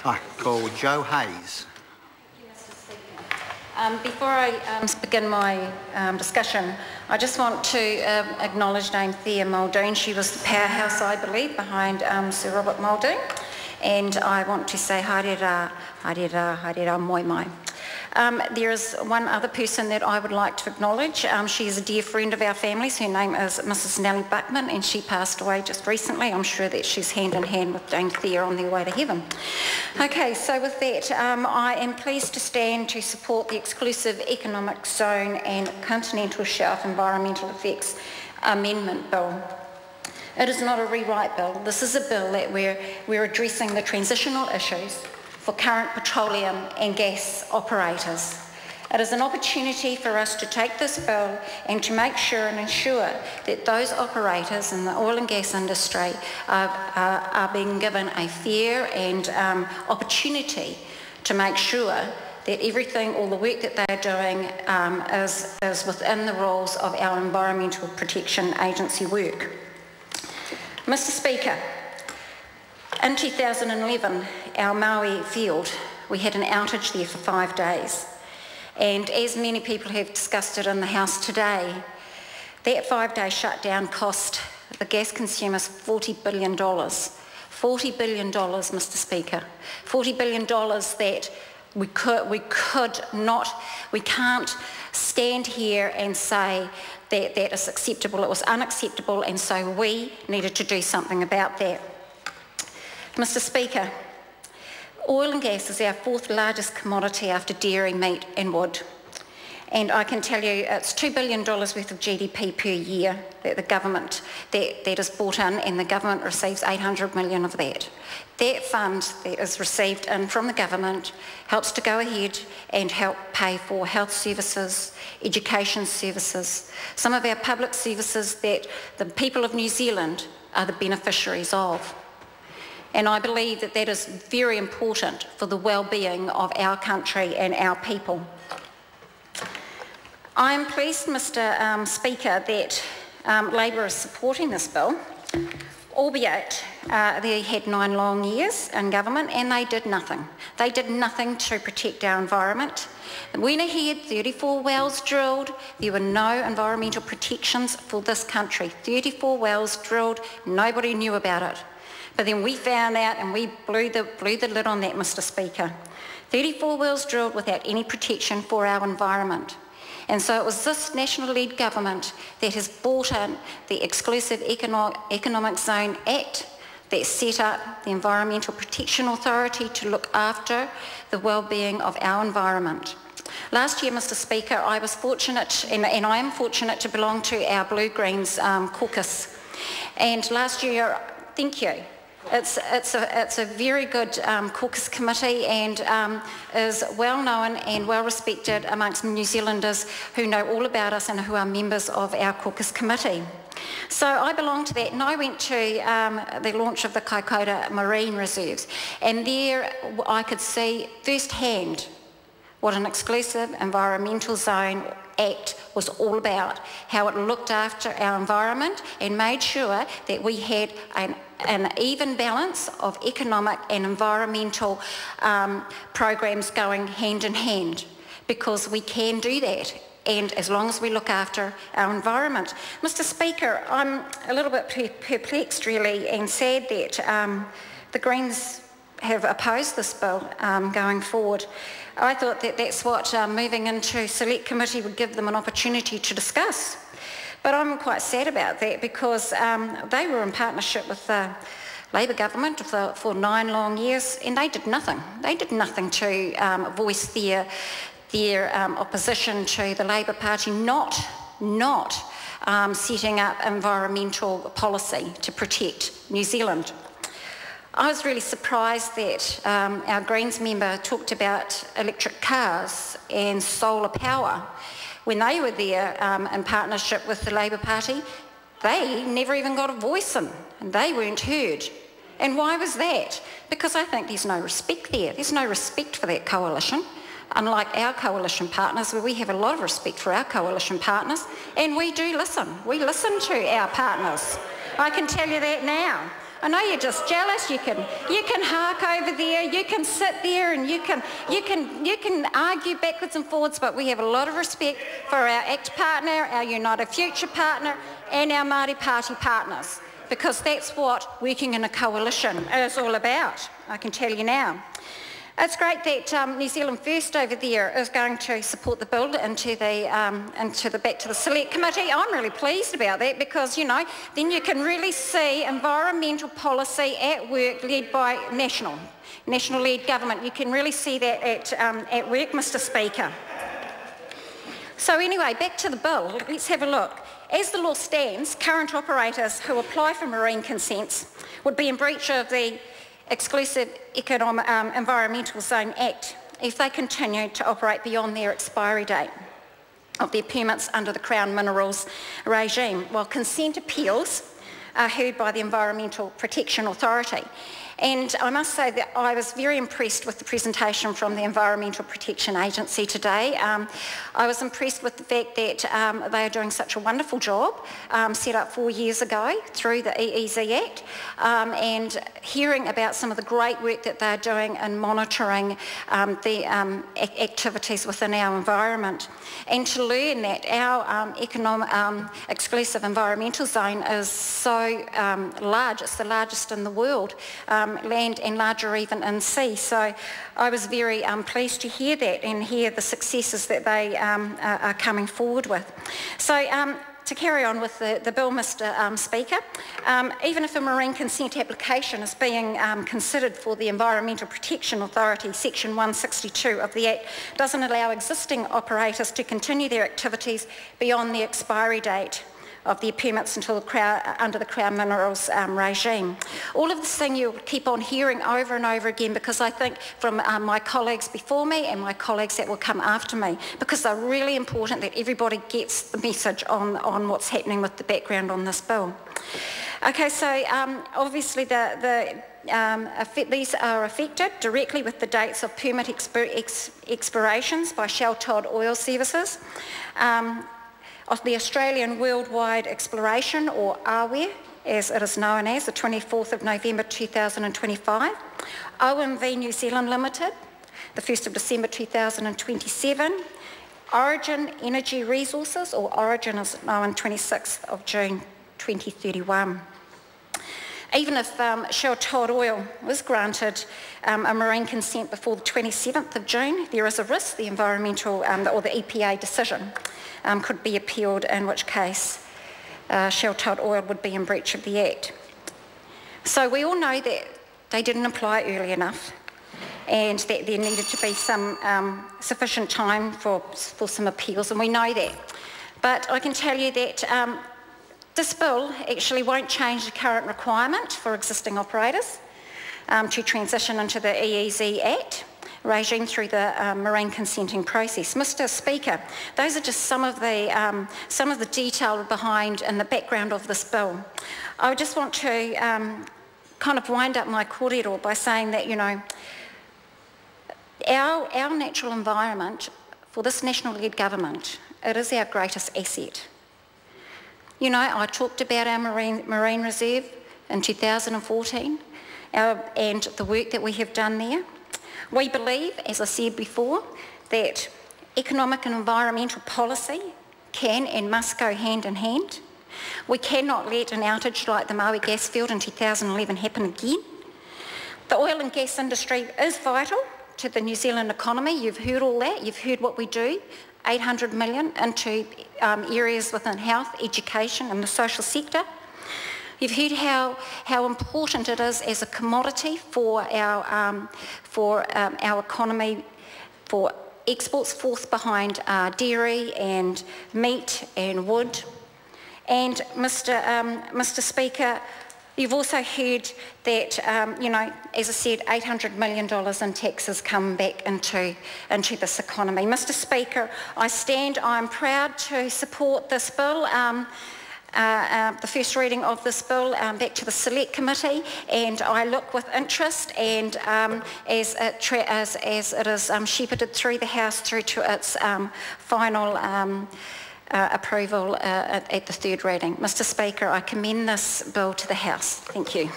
I call Joe Hayes. Before I begin my discussion, I just want to acknowledge Dame Thea Muldoon. She was the powerhouse, I believe, behind Sir Robert Muldoon. And I want to say haere rā, moi mai. There is one other person that I would like to acknowledge. She is a dear friend of our families. Her name is Mrs. Nellie Buckman, and she passed away just recently. I'm sure that she's hand in hand with Dame Thea on their way to heaven. Okay, so with that, I am pleased to stand to support the Exclusive Economic Zone and Continental Shelf Environmental Effects Amendment Bill. It is not a rewrite bill. This is a bill that we're addressing the transitional issues for current petroleum and gas operators. It is an opportunity for us to take this bill and to make sure and ensure that those operators in the oil and gas industry are being given a fair and opportunity to make sure that everything, all the work that they're doing is within the rules of our Environmental Protection Agency work. Mr. Speaker, in 2011, our Maui field, we had an outage there for 5 days. And as many people have discussed it in the House today, that 5-day shutdown cost the gas consumers $40 billion. $40 billion, Mr. Speaker. $40 billion that we can't stand here and say that that is acceptable. It was unacceptable, and so we needed to do something about that. Mr. Speaker, oil and gas is our 4th largest commodity after dairy, meat and wood. And I can tell you it's $2 billion worth of GDP per year that the government, that is brought in, and the government receives $800 million of that. That fund that is received in from the government helps to go ahead and help pay for health services, education services, some of our public services that the people of New Zealand are the beneficiaries of. And I believe that that is very important for the well-being of our country and our people. I am pleased, Mr. Speaker, that Labor is supporting this bill, albeit they had 9 long years in government and they did nothing. They did nothing to protect our environment. When ahead, 34 wells drilled, there were no environmental protections for this country. 34 wells drilled, nobody knew about it. But then we found out and we blew the lid on that, Mr. Speaker. 34 wells drilled without any protection for our environment. And so it was this national-led government that has brought in the Exclusive Economic Zone Act that set up the Environmental Protection Authority to look after the well-being of our environment. Last year, Mr. Speaker, I was fortunate, and I am fortunate to belong to our Blue-Greens caucus. And last year, thank you. It's a very good caucus committee and is well known and well respected amongst New Zealanders who know all about us and who are members of our caucus committee. So I belong to that, and I went to the launch of the Kaikoura Marine Reserves, and there I could see firsthand what an Exclusive Environmental Zone Act was all about, how it looked after our environment and made sure that we had an even balance of economic and environmental programs going hand in hand, because we can do that, and as long as we look after our environment. Mr. Speaker, I'm a little bit perplexed really and sad that the Greens have opposed this bill going forward. I thought that that's what moving into select committee would give them an opportunity to discuss. But I'm quite sad about that, because they were in partnership with the Labor government for 9 long years, and they did nothing. They did nothing to voice their opposition to the Labor Party not setting up environmental policy to protect New Zealand. I was really surprised that our Greens member talked about electric cars and solar power. When they were there in partnership with the Labor Party, they never even got a voice in, and they weren't heard. And why was that? Because I think there's no respect there. There's no respect for that coalition, unlike our coalition partners, where we have a lot of respect for our coalition partners, and we do listen. We listen to our partners. I can tell you that now. I know you're just jealous. You can hark over there. You can sit there, and you can argue backwards and forwards. But we have a lot of respect for our ACT partner, our United Future partner, and our Māori Party partners, because that's what working in a coalition is all about. I can tell you now. It's great that New Zealand First over there is going to support the bill into the back to the Select Committee. I'm really pleased about that, because, you know, then you can really see environmental policy at work led by national-led government. You can really see that at work, Mr. Speaker. So anyway, back to the bill. Let's have a look. As the law stands, current operators who apply for marine consents would be in breach of the Exclusive Economic Environmental Zone Act if they continue to operate beyond their expiry date of their permits under the Crown Minerals regime, while consent appeals are heard by the Environmental Protection Authority. And I must say that I was very impressed with the presentation from the Environmental Protection Agency today. I was impressed with the fact that they are doing such a wonderful job, set up 4 years ago through the EEZ Act, and hearing about some of the great work that they're doing in monitoring the activities within our environment. And to learn that our exclusive environmental zone is so large, it's the largest in the world, land and larger even in sea. So I was very pleased to hear that and hear the successes that they are coming forward with. So to carry on with the bill, Mr. Speaker, even if a marine consent application is being considered for the Environmental Protection Authority, Section 162 of the Act doesn't allow existing operators to continue their activities beyond the expiry date of their permits until under the Crown Minerals regime. All of this thing you'll keep on hearing over and over again, because I think from my colleagues before me and my colleagues that will come after me, because they're really important that everybody gets the message on what's happening with the background on this bill. Okay, so obviously these are affected directly with the dates of permit expirations by Shell Todd Oil Services, of the Australian Worldwide Exploration, or AWE, as it is known as, the 24th of November 2025, OMV New Zealand Limited, the 1st of December 2027, Origin Energy Resources, or Origin is known 26th of June 2031. Even if Shell Todd Oil was granted a marine consent before the 27th of June, there is a risk the environmental or the EPA decision could be appealed, in which case Shell Todd Oil would be in breach of the Act. So we all know that they didn't apply early enough, and that there needed to be some sufficient time for some appeals, and we know that. But I can tell you that this bill actually won't change the current requirement for existing operators to transition into the EEZ Act regime through the marine consenting process. Mr. Speaker, those are just some of the detail behind and the background of this bill. I just want to kind of wind up my kōrero by saying that, you know, our natural environment for this national-led government, it is our greatest asset. You know, I talked about our marine reserve in 2014 and the work that we have done there. We believe, as I said before, that economic and environmental policy can and must go hand in hand. We cannot let an outage like the Maui gas field in 2011 happen again. The oil and gas industry is vital to the New Zealand economy. You've heard all that. You've heard what we do. 800 million into areas within health, education and the social sector. You've heard how important it is as a commodity for our economy, for exports fourth behind dairy and meat and wood. And Mr. Speaker, you've also heard that, you know, as I said, $800 million in taxes come back into this economy. Mr. Speaker, I'm proud to support this bill, the first reading of this bill back to the Select Committee, and I look with interest and as it is shepherded through the House through to its final approval at the third reading. Mr. Speaker, I commend this bill to the House. Thank you.